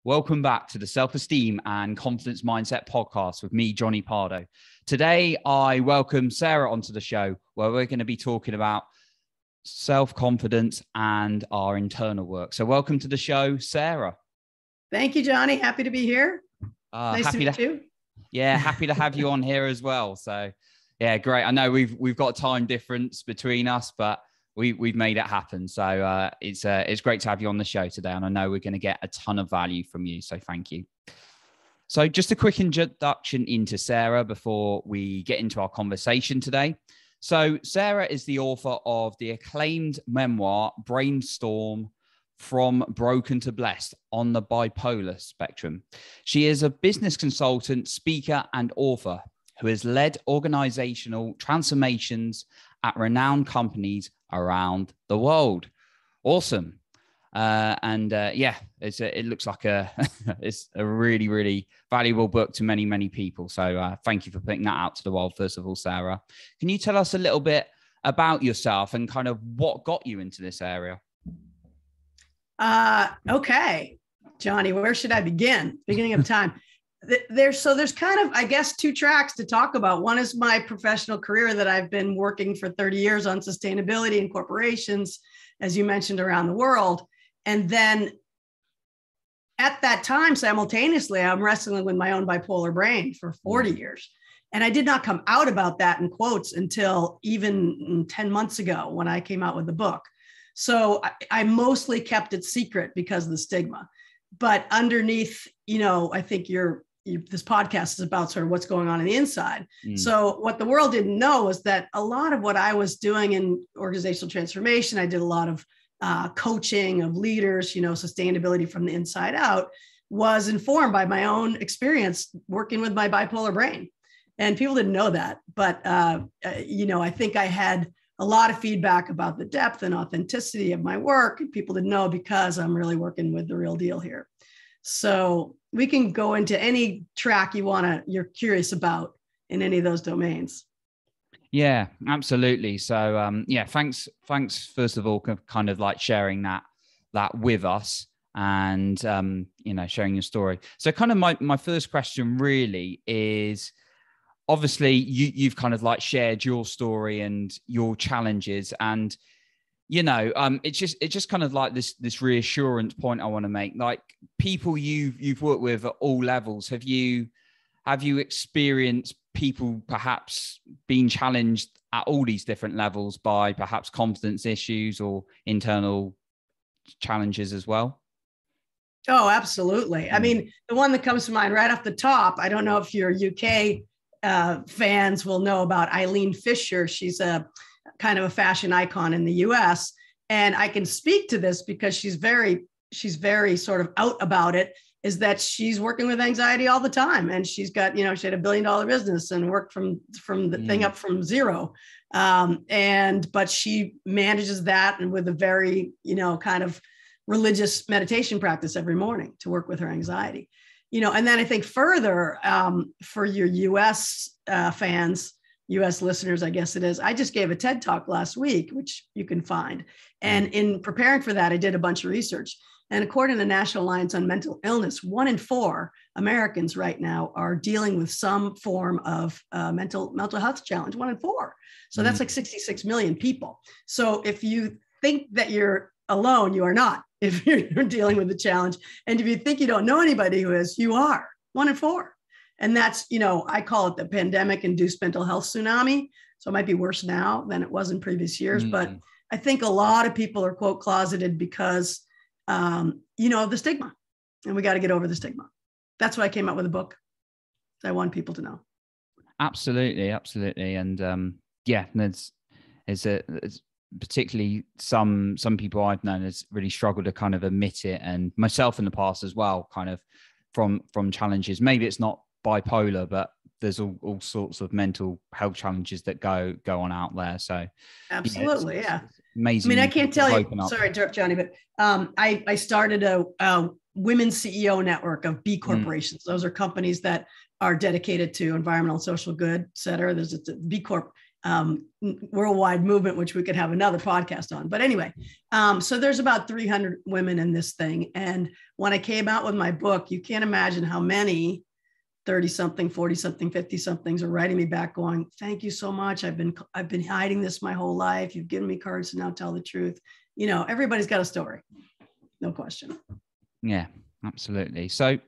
Welcome back to the Self-Esteem and Confidence Mindset podcast with me, Jonny Pardoe. Today, I welcome Sarah onto the show where we're going to be talking about self-confidence and our internal work. So welcome to the show, Sarah. Thank you, Jonny. Happy to be here. Nice to meet you. Yeah, happy to have you on here as well. So yeah, great. I know we've got a time difference between us, but we've made it happen. So it's great to have you on the show today. And I know we're going to get a ton of value from you. So thank you. So just a quick introduction into Sarah before we get into our conversation today. So Sarah is the author of the acclaimed memoir, Brainstorm: From Broken to Blessed on the Bipolar Spectrum. She is a business consultant, speaker, and author who has led organizational transformations at renowned companies around the world. Awesome. It looks like it's a really, really valuable book to many, many people. So thank you for putting that out to the world, first of all, Sarah. Can you tell us a little bit about yourself and kind of what got you into this area? Okay, Jonny, where should I begin? Beginning of time. There's kind of, I guess, two tracks to talk about. One is my professional career that I've been working for 30 years on sustainability in corporations, as you mentioned, around the world. And then at that time, simultaneously, I'm wrestling with my own bipolar brain for 40 years. And I did not come out about that in quotes until even 10 months ago when I came out with the book. So I mostly kept it secret because of the stigma. But underneath, I think this podcast is about sort of what's going on the inside. So what the world didn't know is that a lot of what I was doing in organizational transformation, I did a lot of coaching of leaders, sustainability from the inside out, was informed by my own experience working with my bipolar brain. And people didn't know that. But, I think I had a lot of feedback about the depth and authenticity of my work. People didn't know because I'm really working with the real deal here. So we can go into any track you're curious about in any of those domains. Yeah, absolutely. So thanks first of all, kind of like sharing that with us and sharing your story. So kind of my first question really is, obviously you've kind of like shared your story and your challenges, and it's just kind of like this reassurance point I want to make. Like, people you've worked with at all levels, have you experienced people perhaps being challenged at all these different levels by perhaps confidence issues or internal challenges as well? Oh, absolutely. I mean, the one that comes to mind right off the top, I don't know if your UK fans will know about Eileen Fisher. She's a kind of a fashion icon in the US. And I can speak to this because she's very sort of out about it, is that she's working with anxiety all the time. And she's got, she had $1 billion business and worked from the thing up from zero. But she manages that, and with a very, kind of religious meditation practice every morning to work with her anxiety. And then I think further, for your US fans, US listeners, I guess it is, I just gave a TED Talk last week, which you can find. And in preparing for that, I did a bunch of research. And according to the National Alliance on Mental Illness, 1 in 4 Americans right now are dealing with some form of mental health challenge, 1 in 4. So that's like 66 million people. So if you think that you're alone, you are not, if you're dealing with the challenge. And if you think you don't know anybody who is, you are 1 in 4. And that's, I call it the pandemic-induced mental health tsunami. So it might be worse now than it was in previous years. But I think a lot of people are, quote, closeted because, of the stigma. And we got to get over the stigma. That's why I came out with a book. I want people to know. Absolutely. Absolutely. And it's particularly some people I've known has really struggled to kind of admit it, and myself in the past as well, kind of from challenges. Maybe it's not bipolar, but there's all sorts of mental health challenges that go on out there. So absolutely, it's amazing. I mean, I can't tell you, sorry to interrupt, Jonny, but I started a women's CEO network of B corporations. Those are companies that are dedicated to environmental and social good, et cetera. There's a B Corp worldwide movement, which we could have another podcast on. But anyway, so there's about 300 women in this thing. And when I came out with my book, you can't imagine how many 30 something, 40 something, 50 somethings are writing me back going, thank you so much. I've been hiding this my whole life. You've given me courage to now tell the truth. You know, everybody's got a story. No question. Yeah, absolutely. So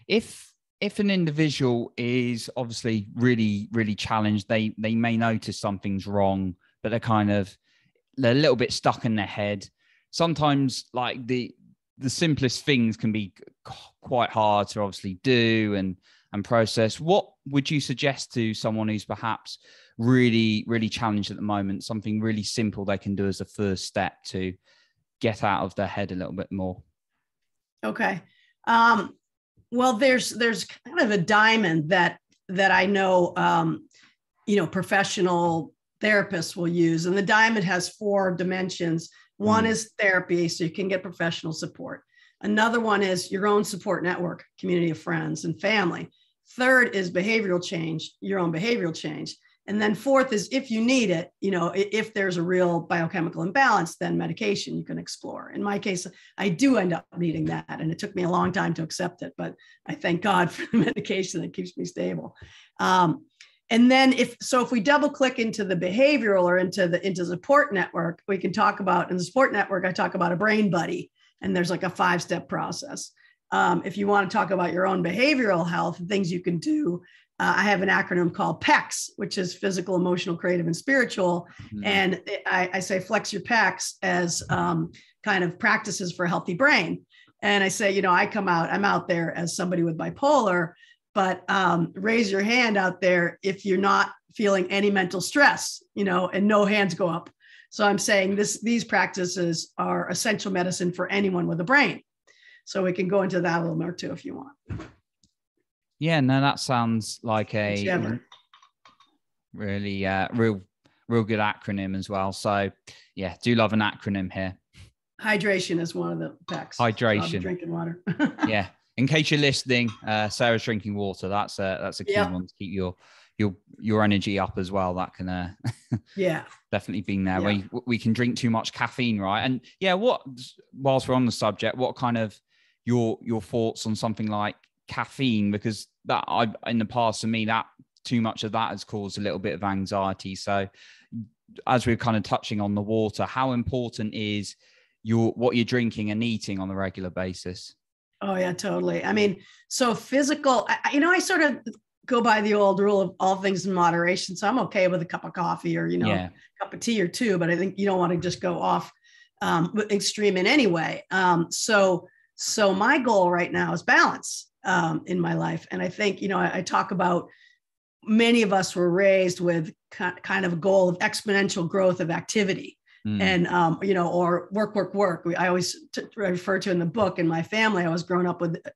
if an individual is obviously really, really challenged, they may notice something's wrong, but they're a little bit stuck in their head. Sometimes like the simplest things can be quite hard to obviously do and process. What would you suggest to someone who's perhaps really, really challenged at the moment, something really simple they can do as a first step to get out of their head a little bit more? Okay. Well, there's kind of a diamond that I know, professional therapists will use. And the diamond has 4 dimensions. One is therapy, so you can get professional support. Another one is your own support network, community of friends and family. Third is behavioral change, your own behavioral change. And then 4th is if you need it, if there's a real biochemical imbalance, then medication you can explore. In my case, I do end up needing that. And it took me a long time to accept it, but I thank God for the medication that keeps me stable. And then if we double click into the behavioral or into the support network, we can talk about, in the support network, I talk about a brain buddy, and there's like a 5-step process. If you want to talk about your own behavioral health, things you can do, I have an acronym called PECS, which is physical, emotional, creative, and spiritual. Mm-hmm. And I say flex your PECS as kind of practices for a healthy brain. And I say, I'm out there as somebody with bipolar, but raise your hand out there if you're not feeling any mental stress, and no hands go up. So I'm saying these practices are essential medicine for anyone with a brain. So we can go into that a little more too, if you want. Yeah, no, that sounds like a really real good acronym as well. So yeah, do love an acronym here. Hydration is one of the PECs. Hydration. So drinking water. Yeah. In case you're listening, Sarah's drinking water. That's a key one to keep your energy up as well. That can definitely be there. Yeah. We can drink too much caffeine, right? And yeah, whilst we're on the subject, what kind of your thoughts on something like caffeine? Because in the past, for me, that too much of that has caused a little bit of anxiety. So as we're kind of touching on the water, how important is what you're drinking and eating on a regular basis? Oh yeah, totally. I mean, so physical, I sort of go by the old rule of all things in moderation. So I'm okay with a cup of coffee or, a cup of tea or 2, but I think you don't want to just go off extreme in any way. So my goal right now is balance in my life. And I think, I talk about many of us were raised with kind of a goal of exponential growth of activity. And, or work. I always refer to in the book, in my family, I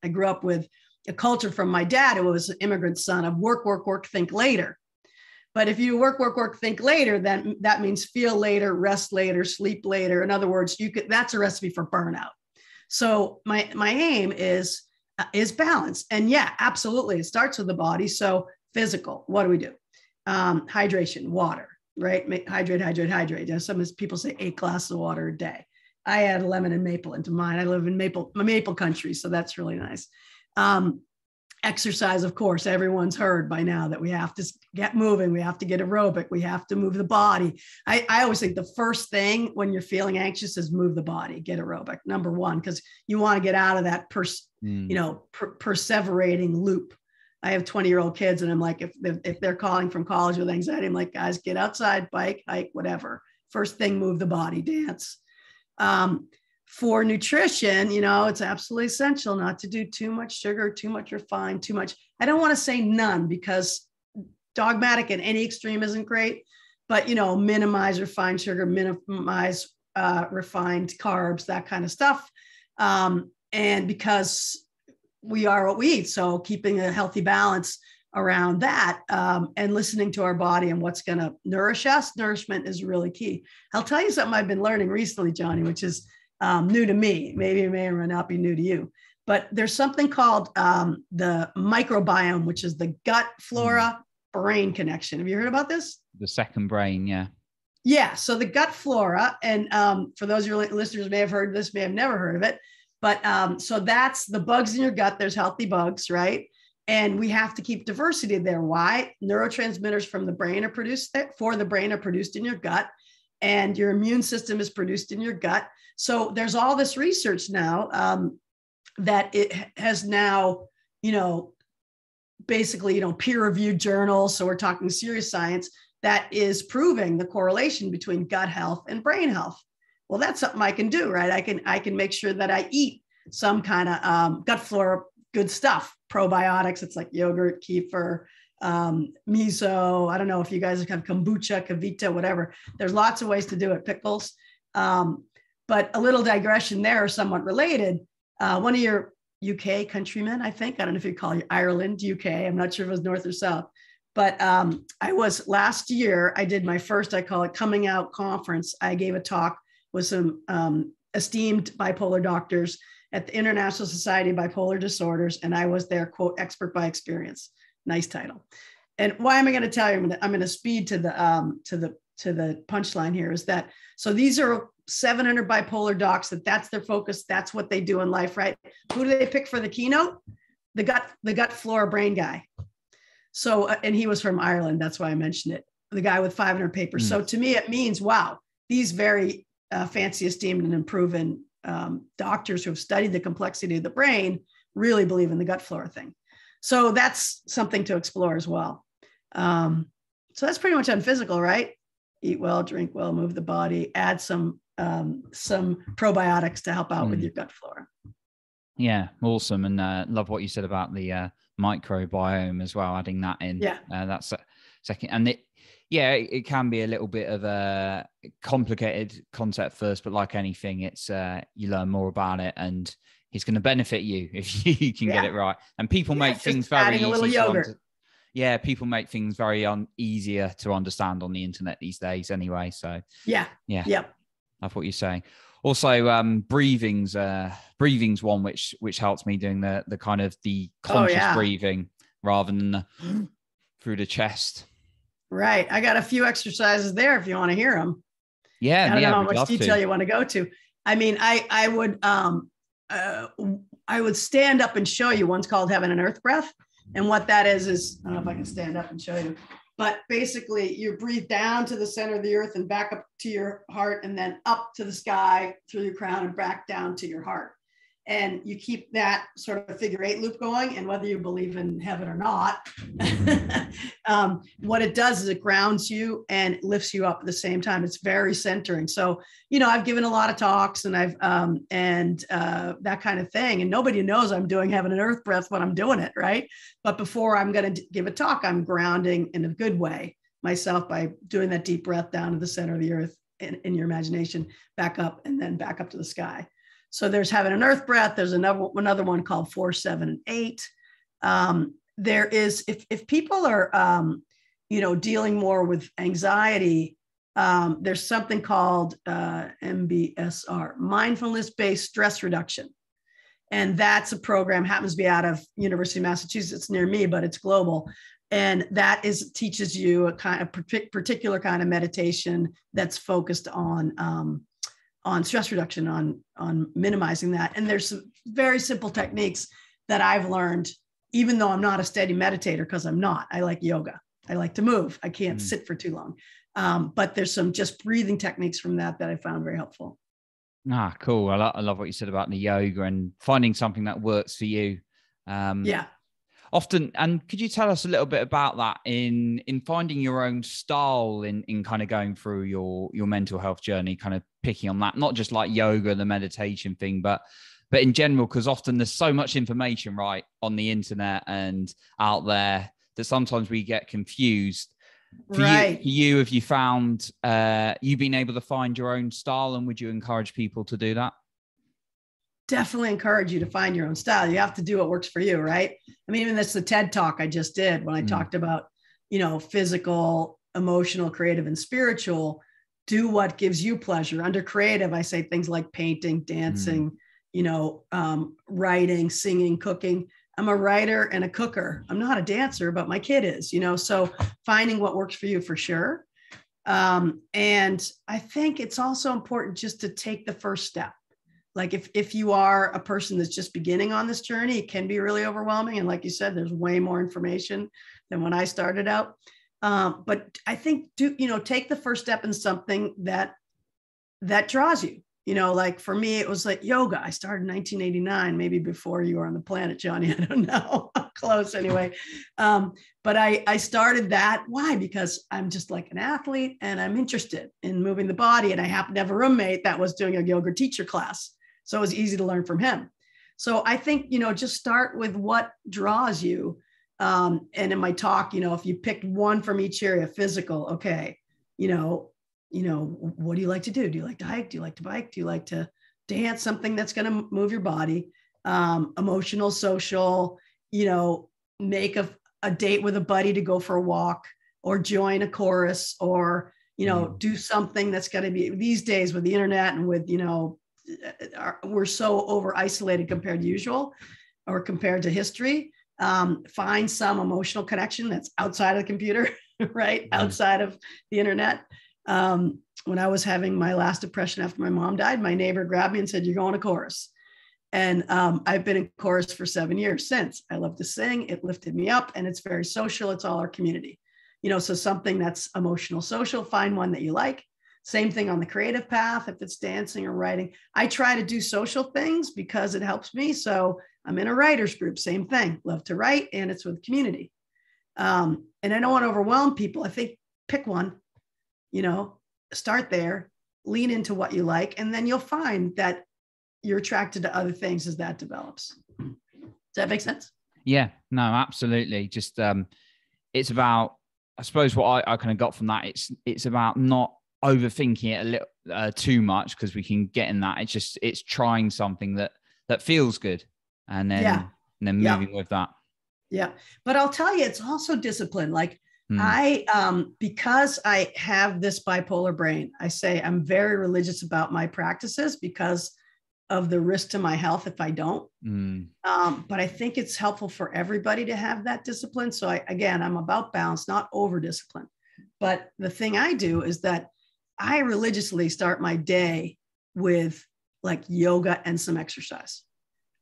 grew up with a culture from my dad, who was an immigrant son, of work, think later. But if you work, think later, then that means feel later, rest later, sleep later. In other words, that's a recipe for burnout. So my aim is balance. And yeah, absolutely. It starts with the body. So physical, what do we do? Hydration, water. Right? Hydrate. Some people say 8 glasses of water a day. I add lemon and maple into mine. I live in maple country, so that's really nice. Exercise, of course, everyone's heard by now that we have to get moving. We have to get aerobic. We have to move the body. I always think the first thing when you're feeling anxious is move the body, get aerobic. Number 1, because you want to get out of that perseverating loop. I have 20-year-old kids, and I'm like, if they're calling from college with anxiety, I'm like, guys, get outside, bike, hike, whatever. First thing, move the body, dance. For nutrition, it's absolutely essential not to do too much sugar, too much refined, too much. I don't want to say none, because dogmatic in any extreme isn't great, but, minimize refined sugar, minimize refined carbs, that kind of stuff. And because we are what we eat. So keeping a healthy balance around that and listening to our body and what's going to nourish us. Nourishment is really key. I'll tell you something I've been learning recently, Jonny, which is new to me. Maybe it may or may not be new to you, but there's something called the microbiome, which is the gut flora brain connection. Have you heard about this? the second brain. Yeah. Yeah. So the gut flora, and for those of your listeners may have heard this, may have never heard of it, but so that's the bugs in your gut. There's healthy bugs, right? And we have to keep diversity there. Why? Neurotransmitters from the brain are produced for the brain are produced in your gut, and your immune system is produced in your gut. So there's all this research now that it has now, basically, peer-reviewed journals. So we're talking serious science that is proving the correlation between gut health and brain health. Well, that's something I can do, right? I can make sure that I eat some kind of gut flora, good stuff, probiotics. It's like yogurt, kefir, miso. I don't know if you guys have kombucha, kavita, whatever. There's lots of ways to do it, pickles. But a little digression there, somewhat related. One of your UK countrymen, I think, I don't know if you call it Ireland, UK. I'm not sure if it was North or South. But I was last year, I did my first, I call it coming out conference. I gave a talk with some esteemed bipolar doctors at the International Society of Bipolar Disorders. And I was their quote, expert by experience. Nice title. And why am I going to tell you? I'm going to speed to the punchline here is that, so these are 700 bipolar docs that's their focus. That's what they do in life, right? Who do they pick for the keynote? The gut flora brain guy. So, and he was from Ireland. That's why I mentioned it. The guy with 500 papers. So to me, it means, wow, these very fancy, esteemed, and proven doctors who have studied the complexity of the brain really believe in the gut flora thing. So that's something to explore as well. So that's pretty much on physical, right? Eat well, drink well, move the body, add some probiotics to help out with your gut flora. Yeah, awesome. And love what you said about the microbiome as well, adding that in. Yeah. That's a second. And it can be a little bit of a complicated concept first, but like anything, it's you learn more about it and it's going to benefit you if you can get it right. And people make things very easy. A little yogurt. People make things very easier to understand on the internet these days anyway. So that's what you're saying. Also, breathing's one which helps me doing the kind of the conscious breathing rather than through the chest. Right. I got a few exercises there if you want to hear them. Yeah. I don't know how much detail you want to go to. I mean, I would stand up and show you. One's called Heaven and Earth Breath. And what that is, I don't know if I can stand up and show you, but basically you breathe down to the center of the earth and back up to your heart and then up to the sky through your crown and back down to your heart. And you keep that sort of figure eight loop going. And whether you believe in heaven or not, what it does is it grounds you and lifts you up at the same time. It's very centering. So, I've given a lot of talks and I've, that kind of thing. And nobody knows I'm doing heaven and earth breath when I'm doing it. Right. But before I'm going to give a talk, I'm grounding in a good way myself by doing that deep breath down to the center of the earth in your imagination, back up and then back up to the sky. So there's Heaven and Earth Breath. There's another one called 4, 7, and 8. There is, if people are, dealing more with anxiety, there's something called Mbsr, mindfulness-based stress reduction. And that's a program, happens to be out of University of Massachusetts near me, but it's global. And that teaches you a kind of particular kind of meditation that's focused on stress reduction, on minimizing that. And there's some very simple techniques that I've learned, even though I'm not a steady meditator, because I'm not. I like yoga. I like to move. I can't sit for too long. But there's some just breathing techniques from that I found very helpful. Ah, cool. I love what you said about the yoga and finding something that works for you. Often, and could you tell us a little bit about that in finding your own style in kind of going through your mental health journey, kind of picking on that, not just like yoga, the meditation thing, but in general, because often there's so much information right on the internet and out there that sometimes we get confused. For you, have you found you've been able to find your own style, and would you encourage people to do that? Definitely encourage you to find your own style. You have to do what works for you, right? I mean, even that's the TED talk I just did when I talked about, physical, emotional, creative, and spiritual. Do what gives you pleasure. Under creative, I say things like painting, dancing, writing, singing, cooking. I'm a writer and a cooker. I'm not a dancer, but my kid is, so finding what works for you for sure. And I think it's also important just to take the first step. Like if you are a person that's just beginning on this journey, it can be really overwhelming. And like you said, there's way more information than when I started out. But I think take the first step in something that draws you. Like for me, it was like yoga. I started in 1989, maybe before you were on the planet, Jonny. I don't know. Close anyway. But I started that. Why? Because I'm just like an athlete and I'm interested in moving the body. And I happened to have a roommate that was doing a yoga teacher class. So it was easy to learn from him. So I think, just start with what draws you. And in my talk, if you picked one from each area, physical, okay, what do you like to do? Do you like to hike? Do you like to bike? Do you like to dance? Something that's going to move your body. Emotional, social, make a date with a buddy to go for a walk or join a chorus or, do something that's going to be these days with the internet and with, we're so over isolated compared to usual or compared to history. Find some emotional connection that's outside of the computer, right? Outside of the internet. When I was having my last depression after my mom died, my neighbor grabbed me and said, "You're going to chorus." And I've been in chorus for 7 years since. I love to sing. It lifted me up and it's very social. It's all our community, so something that's emotional, social, find one that you like. Same thing on the creative path. If it's dancing or writing, I try to do social things because it helps me. So I'm in a writer's group, same thing, love to write, and it's with community. And I don't want to overwhelm people. I think pick one, start there, lean into what you like, and then you'll find that you're attracted to other things as that develops. Does that make sense? Yeah, no, absolutely. Just it's about, I suppose what I kind of got from that, it's about not overthinking it a little too much, because we can get in that. It's trying something that feels good and then moving with that. Yeah. But I'll tell you, it's also discipline. Like because I have this bipolar brain, I say I'm very religious about my practices because of the risk to my health if I don't. But I think it's helpful for everybody to have that discipline. So I'm about balance, not over discipline. But the thing I do is that I religiously start my day with like yoga and some exercise.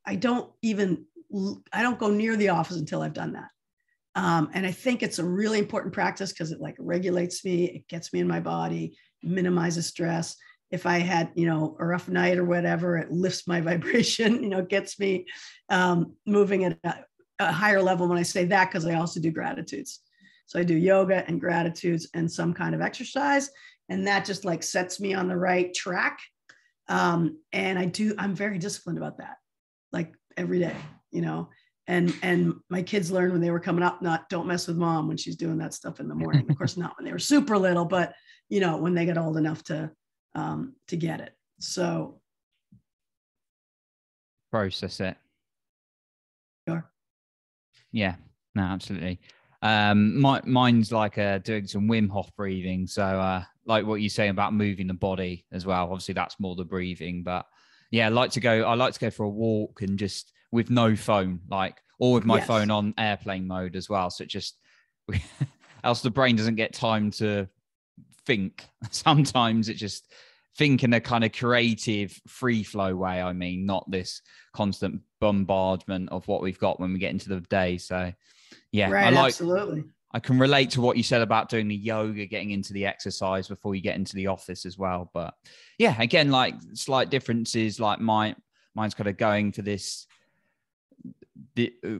I don't go near the office until I've done that. And I think it's a really important practice because it like regulates me. It gets me in my body, minimizes stress. If I had, a rough night or whatever, it lifts my vibration, gets me moving at a higher level when I say that, because I also do gratitudes. So I do yoga and gratitudes and some kind of exercise. And that just like sets me on the right track. And I'm very disciplined about that, like every day, and my kids learned when they were coming up, don't mess with mom when she's doing that stuff in the morning. Of course, not when they were super little, but when they got old enough to get it. So process it. Sure. Yeah, no, absolutely. Mine's like doing some Wim Hof breathing. So like what you say about moving the body as well. Obviously that's more the breathing, but yeah, I like to go for a walk and just with no phone, or with my phone on airplane mode as well. So it just, else the brain doesn't get time to think. Sometimes it just think in a kind of creative free flow way. I mean, not this constant bombardment of what we've got when we get into the day. So yeah, right, absolutely. I can relate to what you said about doing the yoga, getting into the exercise before you get into the office as well. But yeah, again, like slight differences, like mine's kind of going for this,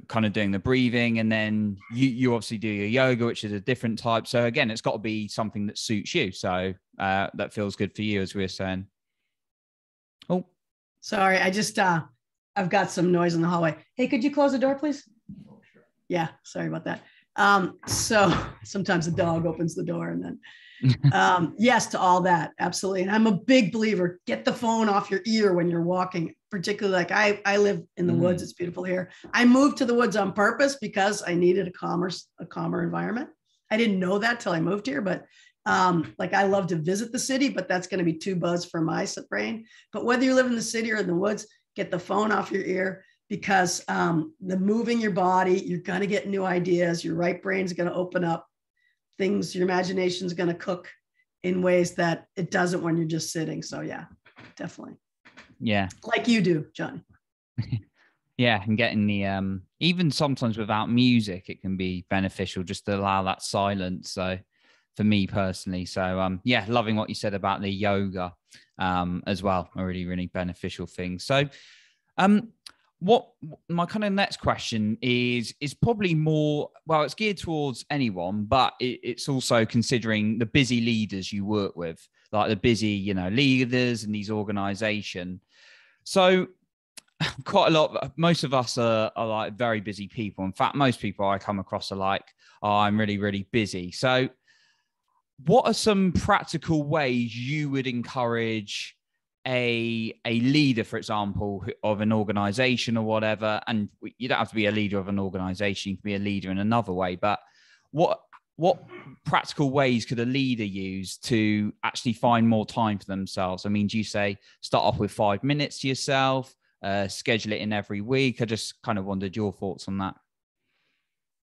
kind of doing the breathing, and then you obviously do your yoga, which is a different type. So again, it's got to be something that suits you. So that feels good for you, as we were saying. Oh, sorry. I just, I've got some noise in the hallway. Hey, could you close the door, please? Oh, sure. Yeah. Sorry about that. So sometimes the dog opens the door and then, yes, to all that. Absolutely. And I'm a big believer, get the phone off your ear when you're walking, particularly like I live in the woods. It's beautiful here. I moved to the woods on purpose because I needed a calmer environment. I didn't know that till I moved here, but like I love to visit the city, but that's going to be too buzz for my brain. But whether you live in the city or in the woods, get the phone off your ear, because the moving your body, you're going to get new ideas. Your right brain's going to open up things. Your imagination is going to cook. in ways that it doesn't when you're just sitting. So yeah, definitely. Yeah. Like you do, Jonny. Yeah, and getting the even sometimes without music, it can be beneficial just to allow that silence. So for me personally, so yeah, loving what you said about the yoga as well, a really, really beneficial thing. So what my kind of next question is probably more, well, it's geared towards anyone, but it's also considering the busy leaders you work with, like the busy, you know, leaders in these organizations. So quite a lot, most of us are like very busy people. In fact, most people I come across are like, oh, I'm really, really busy. So what are some practical ways you would encourage a leader, for example, of an organization or whatever? And you don't have to be a leader of an organization, you can be a leader in another way, but what practical ways could a leader use to actually find more time for themselves? I mean, do you say start off with 5 minutes to yourself? Schedule it in every week? I just kind of wondered your thoughts on that.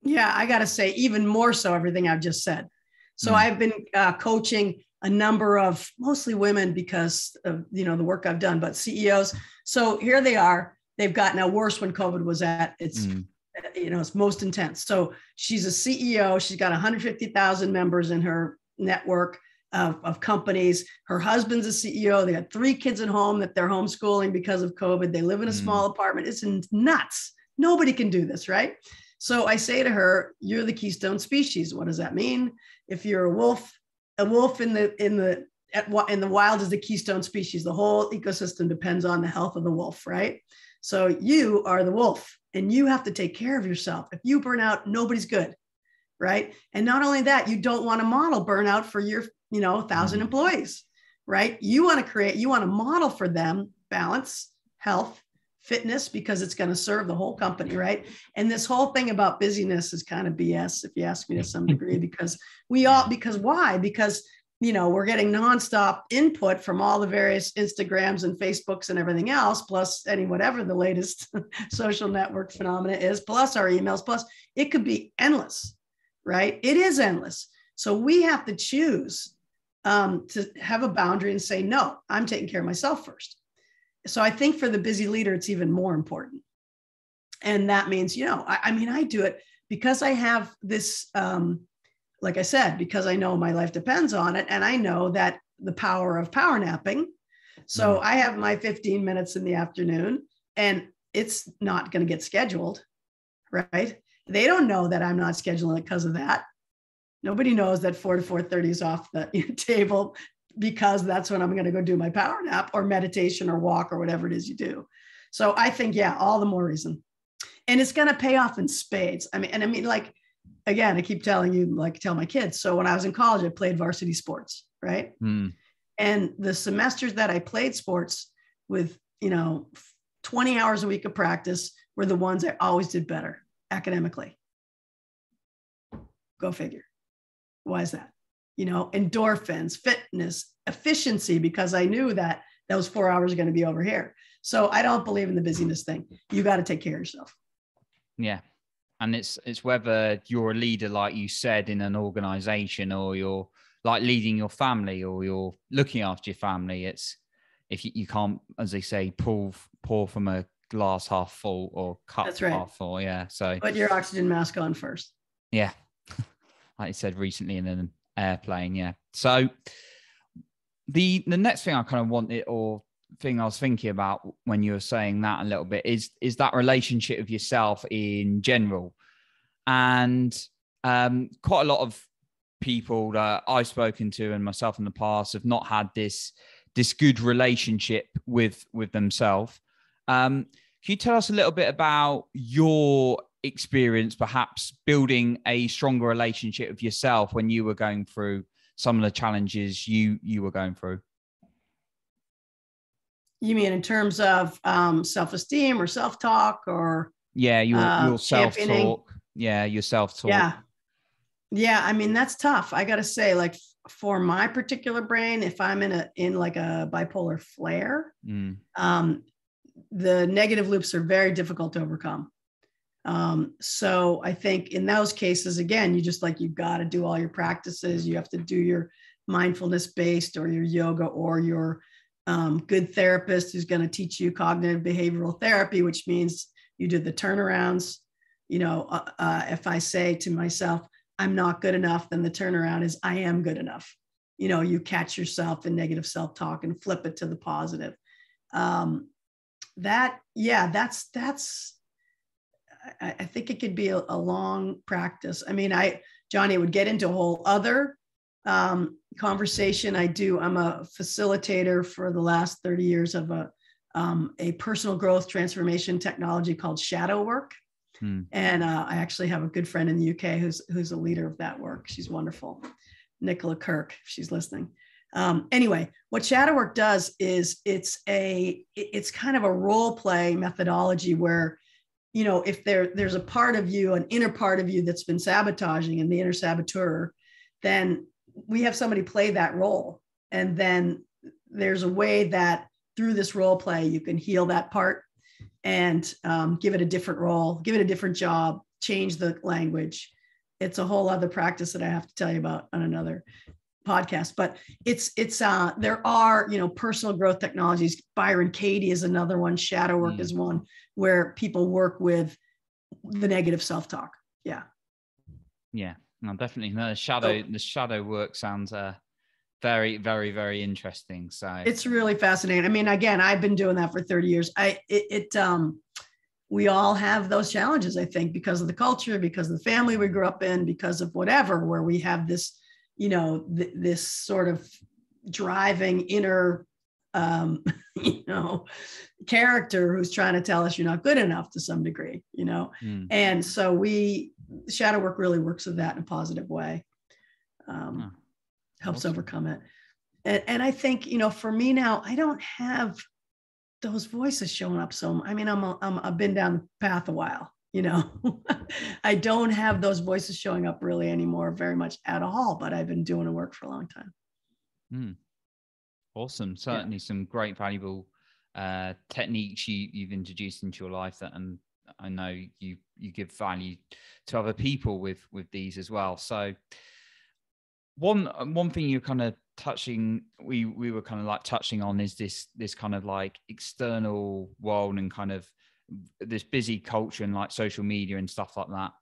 Yeah, I got to say, even more so, everything I've just said. So I've been coaching a number of mostly women because of, you know, the work I've done, but CEOs. So here they are. They've gotten now worse when COVID was at its, you know, it's most intense. So she's a CEO. She's got 150,000 members in her network of companies. Her husband's a CEO. They got 3 kids at home that they're homeschooling because of COVID. They live in a small apartment. It's nuts. Nobody can do this, right? So I say to her, you're the Keystone Species. What does that mean? If you're a wolf in the wild is the Keystone Species. The whole ecosystem depends on the health of the wolf, right? So you are the wolf and you have to take care of yourself. If you burn out, nobody's good, right? And not only that, you don't want to model burnout for your 1,000 employees, right? You want to model for them balance, health, fitness, because it's going to serve the whole company, right? And this whole thing about busyness is kind of BS, if you ask me, to some degree, because why? Because, you know, we're getting nonstop input from all the various Instagrams and Facebooks and everything else, plus whatever the latest social network phenomena is, plus our emails, plus it could be endless, right? It is endless. So we have to choose to have a boundary and say, no, I'm taking care of myself first. So I think for the busy leader, it's even more important. And that means, you know, I do it because I have this, like I said, because I know my life depends on it. And I know that the power of power napping. So I have my 15 minutes in the afternoon and it's not going to get scheduled, right? They don't know that I'm not scheduling it because of that. Nobody knows that 4 to 4:30 is off the table because that's when I'm going to go do my power nap or meditation or walk or whatever it is you do. So I think, yeah, all the more reason. And it's going to pay off in spades. I mean, like, again, I keep telling you, like, tell my kids. So when I was in college, I played varsity sports, right? And the semesters that I played sports with, 20 hours a week of practice were the ones I always did better academically. Go figure. Why is that? Endorphins, fitness, efficiency, because I knew that those 4 hours are going to be over here. So I don't believe in the busyness thing. You got to take care of yourself. Yeah. And it's whether you're a leader, like you said, in an organization, or you're like leading your family, or you're looking after your family. It's if you can't, as they say, pour from a glass half full or cup half full. Yeah. So put your oxygen mask on first. Yeah. Like you said recently in an airplane. Yeah. So the next thing I kind of wanted, or thing I was thinking about when you were saying that a little bit, is that relationship with yourself in general. And quite a lot of people that I've spoken to and myself in the past have not had this good relationship with themselves. Can you tell us a little bit about your experience, perhaps building a stronger relationship with yourself when you were going through some of the challenges you were going through? You mean in terms of self-esteem or self-talk, or your self-talk? Yeah, your self-talk. Yeah. I mean, that's tough. I got to say, like, for my particular brain, if I'm in like a bipolar flare, the negative loops are very difficult to overcome. So I think in those cases, again, you've got to do all your practices. You have to do your mindfulness based, or your yoga, or your good therapist who's going to teach you cognitive behavioral therapy, which means you do the turnarounds. If I say to myself, I'm not good enough, then the turnaround is I am good enough. You catch yourself in negative self-talk and flip it to the positive. That's I think it could be a long practice. I mean, Jonny, would get into a whole other conversation. I'm a facilitator for the last 30 years of a personal growth transformation technology called shadow work. And I actually have a good friend in the UK who's a leader of that work. She's wonderful. Nicola Kirk, if she's listening. Anyway, what shadow work does is it's kind of a role play methodology where, if there's a part of you, an inner part of you that's been sabotaging, and the inner saboteur, then we have somebody play that role. And then there's a way that through this role play, you can heal that part and give it a different role, give it a different job, change the language. It's a whole other practice that I have to tell you about on another podcast, but there are, personal growth technologies. Byron Katie is another one. Shadow work is one where people work with the negative self-talk. Yeah. Yeah, no, definitely. No, the shadow work sounds very, very, very interesting. So it's really fascinating. I mean, again, I've been doing that for 30 years. We all have those challenges, I think, because of the culture, because of the family we grew up in, because of whatever, where we have this, this sort of driving inner, character who's trying to tell us you're not good enough to some degree, And so shadow work really works with that in a positive way. Helps overcome it. And I think, for me now, I don't have those voices showing up. So, I mean, I've been down the path a while, I don't have those voices showing up really anymore very much at all, but I've been doing the work for a long time. Awesome. Certainly some great, valuable techniques you've introduced into your life that, and I know you give value to other people with these as well. So one thing you're kind of touching, we were kind of like touching on, is this kind of like external world and kind of this busy culture and like social media and stuff like that.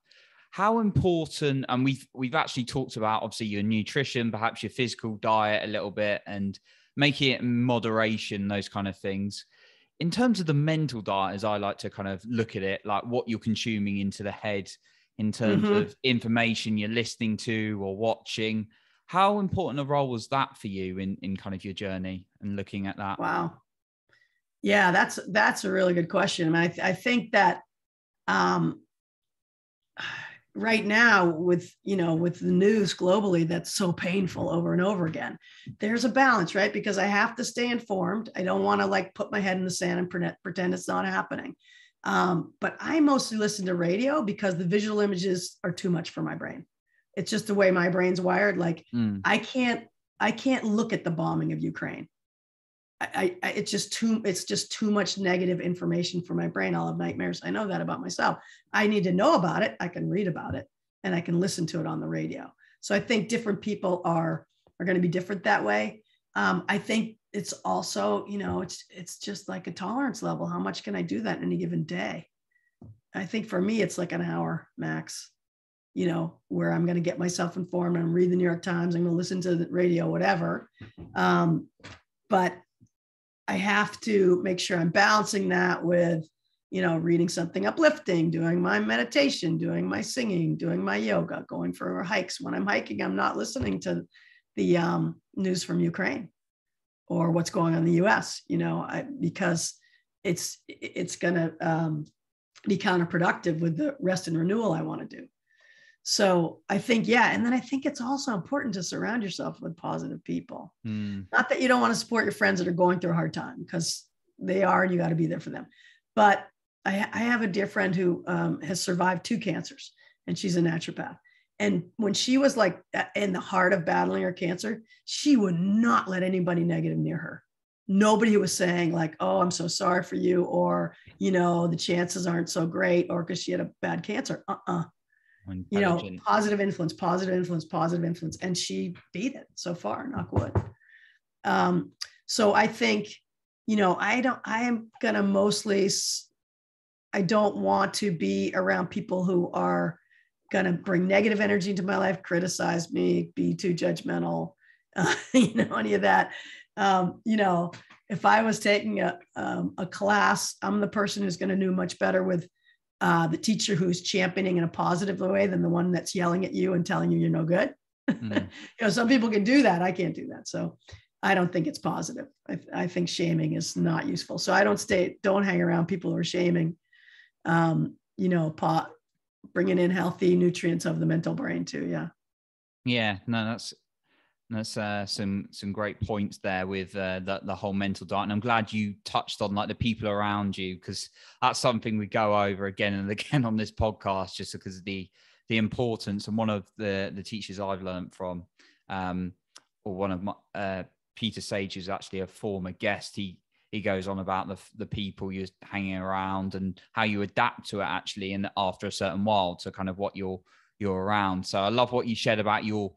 How important, and we've actually talked about obviously your nutrition, perhaps your physical diet a little bit, and making it in moderation, those kind of things. In terms of the mental diet, as I like to kind of look at it, like what you're consuming into the head in terms of information you're listening to or watching, how important a role was that for you in kind of your journey and looking at that? Wow. Yeah, that's a really good question. I mean, I think that right now with the news globally, that's so painful over and over again, there's a balance, right? Because I have to stay informed. I don't want to like put my head in the sand and pretend it's not happening. But I mostly listen to radio because the visual images are too much for my brain. It's just the way my brain's wired. Like I can't look at the bombing of Ukraine. It's just too much negative information for my brain. I'll have nightmares. I know that about myself. I need to know about it. I can read about it and I can listen to it on the radio. So I think different people are going to be different that way. I think it's also, it's just like a tolerance level. How much can I do that in any given day? I think for me, it's like an hour max, where I'm going to get myself informed. I'm reading the New York Times. I'm going to listen to the radio, whatever. But I have to make sure I'm balancing that with, reading something uplifting, doing my meditation, doing my singing, doing my yoga, going for hikes. When I'm hiking, I'm not listening to the news from Ukraine or what's going on in the US, because it's going to be counterproductive with the rest and renewal I want to do. So I think, and then I think it's also important to surround yourself with positive people. Not that you don't want to support your friends that are going through a hard time, because they are, and you got to be there for them. But I have a dear friend who has survived 2 cancers, and she's a naturopath. And when she was like in the heart of battling her cancer, she would not let anybody negative near her. Nobody was saying like, oh, I'm so sorry for you, or, the chances aren't so great, or because she had a bad cancer. Intelligent. positive influence, positive influence, positive influence. And she beat it so far, knock wood. So I think, I don't want to be around people who are going to bring negative energy into my life, criticize me, be too judgmental, any of that. If I was taking a class, I'm the person who's going to do much better with the teacher who's championing in a positive way than the one that's yelling at you and telling you you're no good. Some people can do that. I can't do that. So I don't think it's positive. I think shaming is not useful. So I don't hang around people who are shaming, bringing in healthy nutrients of the mental brain too. Yeah. Yeah, no, that's some great points there with the whole mental diet. And I'm glad you touched on like the people around you, because that's something we go over again and again on this podcast, just because of the importance. And one of the teachers I've learned from, or one of my, Peter Sage is actually a former guest. He goes on about the people you're hanging around and how you adapt to it actually, and after a certain while to kind of what you're around. So I love what you shared about your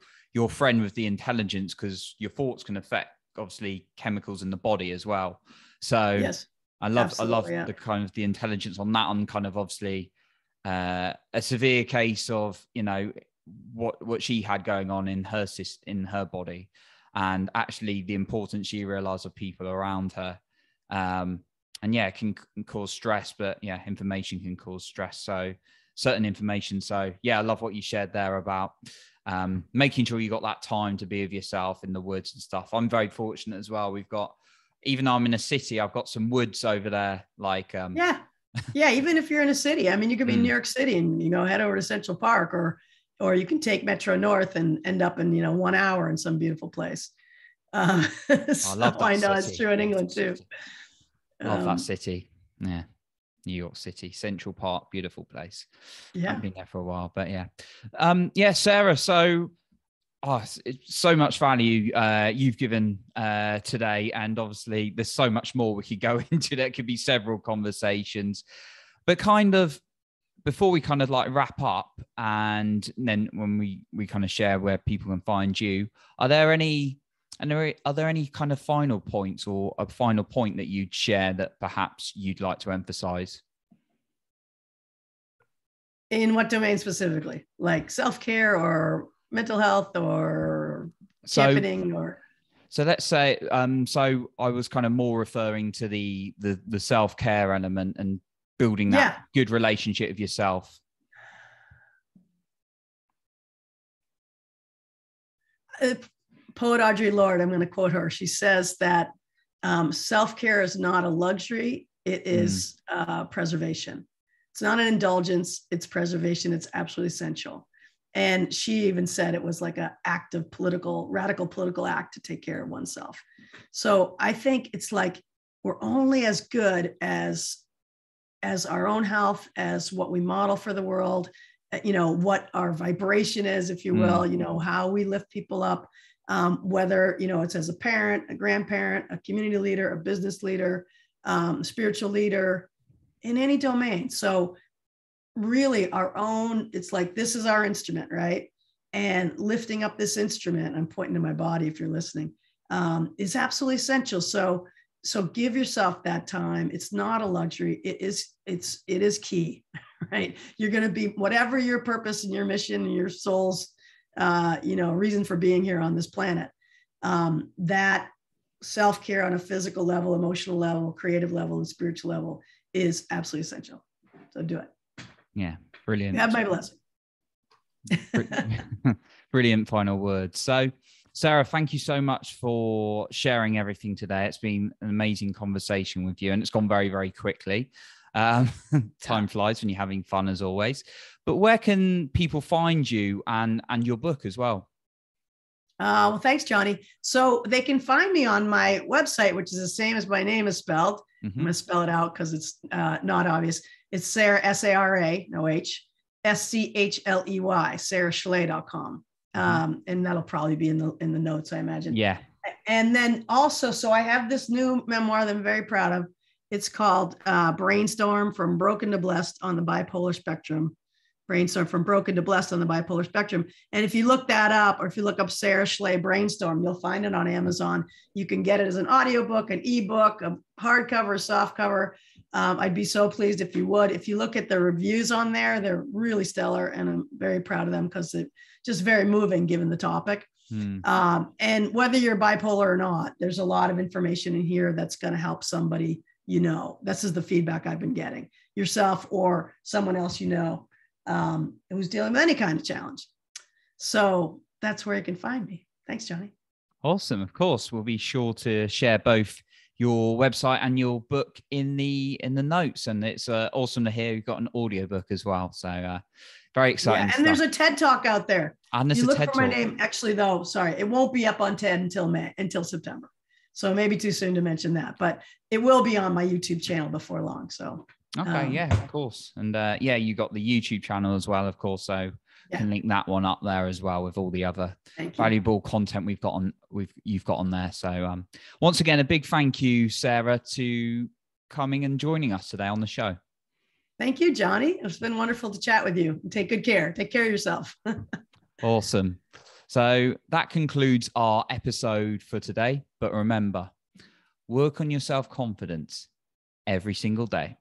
friend with the intelligence, because your thoughts can affect obviously chemicals in the body as well. So yes, I love the kind of the intelligence on that, on kind of obviously a severe case of, what she had going on in her body, and actually the importance she realized of people around her. And yeah, it can cause stress, but yeah, information can cause stress. So certain information. So yeah, I love what you shared there about making sure you got that time to be with yourself in the woods and stuff. I'm very fortunate as well. We've got, even though I'm in a city, I've got some woods over there. Like, yeah. Even if you're in a city, I mean, you could be in New York City and, head over to Central Park, or you can take Metro North and end up in, 1 hour in some beautiful place. I love that. I know it's true in England too. Love that city. Yeah. New York City, Central Park, beautiful place. Yeah. I've been there for a while, but yeah. Sarah, so it's so much value you've given today. And obviously there's so much more we could go into. There could be several conversations, but kind of before we kind of like wrap up, and then when we kind of share where people can find you, are there any kind of final points or a final point that you'd share that perhaps you'd like to emphasize? In what domain specifically? Like self-care or mental health or championing or? So let's say, so I was kind of more referring to the self-care element and building that good relationship with yourself. Poet Audre Lorde, I'm going to quote her. She says that self-care is not a luxury. It is preservation. It's not an indulgence. It's preservation. It's absolutely essential. And she even said it was like an act of radical political act to take care of oneself. So I think it's like we're only as good as our own health, as what we model for the world, what our vibration is, if you will, how we lift people up. Whether, it's as a parent, a grandparent, a community leader, a business leader, spiritual leader, in any domain. So really it's like, this is our instrument, right? And lifting up this instrument, I'm pointing to my body if you're listening, is absolutely essential. So give yourself that time. It's not a luxury. It is key, right? You're going to be, whatever your purpose and your mission and your soul's reason for being here on this planet, that self-care on a physical level, emotional level, creative level, and spiritual level is absolutely essential. So do it. Yeah. Brilliant. You have my blessing. Brilliant final words. So Sarah, thank you so much for sharing everything today. It's been an amazing conversation with you, and it's gone very, very quickly. Time flies when you're having fun, as always. But where can people find you and your book as well? Well, thanks, Jonny. So they can find me on my website, which is the same as my name is spelled. I'm going to spell it out because it's not obvious. It's Sarah, S-A-R-A, no H, S-C-H-L-E-Y, sarahschley.com. And that'll probably be in the notes, I imagine. Yeah. And then also, so I have this new memoir that I'm very proud of. It's called Brainstorm: From Broken to Blessed on the Bipolar Spectrum. Brainstorm, from broken to blessed on the bipolar spectrum. And if you look that up, or if you look up Sarah Schley Brainstorm, you'll find it on Amazon. You can get it as an audiobook, an ebook, a hardcover, softcover. I'd be so pleased if you would. If you look at the reviews on there, they're really stellar, and I'm very proud of them because it's just very moving given the topic. And whether you're bipolar or not, there's a lot of information in here that's going to help somebody, this is the feedback I've been getting, yourself or someone else, who's dealing with any kind of challenge. So that's where you can find me. Thanks, Jonny. Awesome. Of course, we'll be sure to share both your website and your book in the notes. And it's awesome to hear you've got an audiobook as well. So very exciting. Yeah, and there's a TED Talk out there. And there's you a look TED for my Talk. name. Actually, though, sorry, it won't be up on TED until September. So maybe too soon to mention that, but it will be on my YouTube channel before long. So okay, yeah, of course. And you got the YouTube channel as well, of course. So can link that one up there as well with all the other valuable content you've got on there. So once again, a big thank you, Sarah, to coming and joining us today on the show. Thank you, Jonny. It's been wonderful to chat with you. Take good care. Take care of yourself. Awesome. So that concludes our episode for today. But remember, work on your self-confidence every single day.